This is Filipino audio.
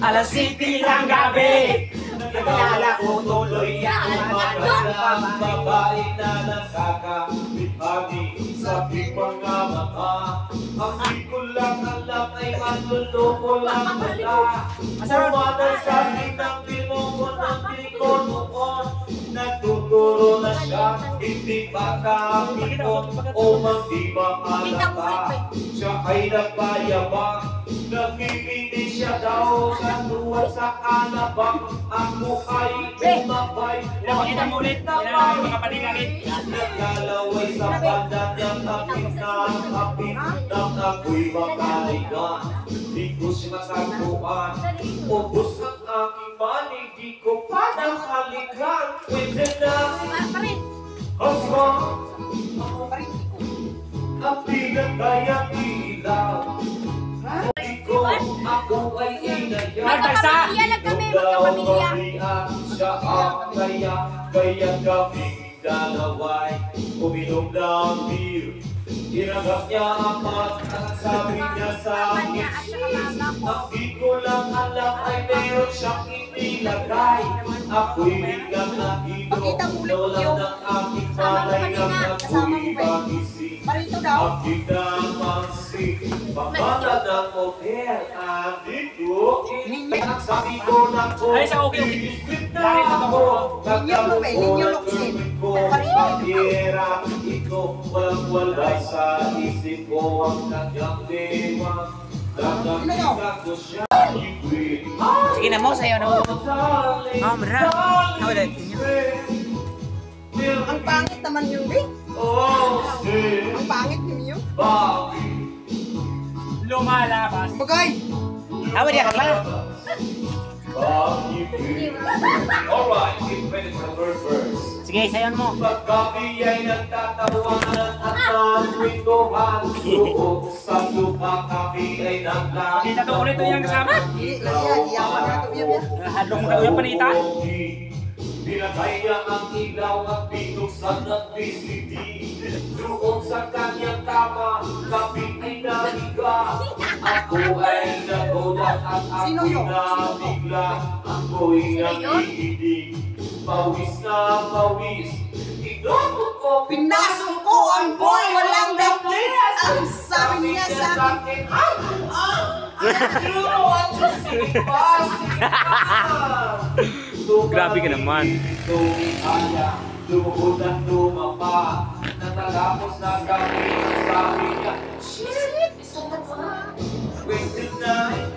Alas 7 ng gabi, nagkakala ko tuloy ang magandang babae na nakakabihagi sa mga mata. Ang di ko lang alam ay manluloko lang nila. Sumadan sa akin ng binungon ng liko noon. Nagtuturo na siya, hindi ba kapikon o hindi ba alata. Siya ay nagpayabang, nagbibindi siya daw katuwa sa alabang. Ako ay umabay, Pinapakita mo ulit. Yan mga paninagin. naglalaway sa banda niyang kapit na kapit nang ako'y makaliga. Di ko sinasagpuan, ubos ang aking money, di ko pa nakalikan. Pwede na aswang ang pinagayang ilaw. Ako ay inaya. Magkapamilya lang kami, magkapamilya. Siya ang kaya kami dalaway uminom ng beer. Inagap niya ang at sabi niya sa akin, ang di ko lang alam ay meron siyang inilagay. Ako'y biglang nahilo, nawala ng aking palay ng ako'y magising. Aking namansin, pamala ng hotel, andito, sabi ko na ko, Ay, sa okay. iisip na ako, nagkaroon ko, pagkira, ito, walang wala sa isip ko, ang kanyang dewa, nagkakita ko siya, Sige na mo, sayo na mo. Mara. Ang pangit naman yung ring. Ang pangit yung Lumalabas. bagay. Awa dia ka pa. Alright, get ready for the third verse. Sige, sayon mo. Pagkabi ay nagtatawanan at nagkwentuhan. Loob sa lupa kami ay naglalakad. Kita to ulit yung kasama. Hadlong mo daw yung panita. Pinatay niya ang ilaw at binuksan ng VCD. Doon sa kanyang kama, gabi ay nahiga. Ako ay nagodat at ako'y nabigla. Ako'y nangihidig, pawis na pawis. Inabot ko, Pinasok ko ang boy, walang damit. Ang sabi niya sa akin, you want to see us? Grabe ka naman. Lumuhod at lumapa. Natagapos na kami ang sabi niya, shit, isa na ba? Wait till night.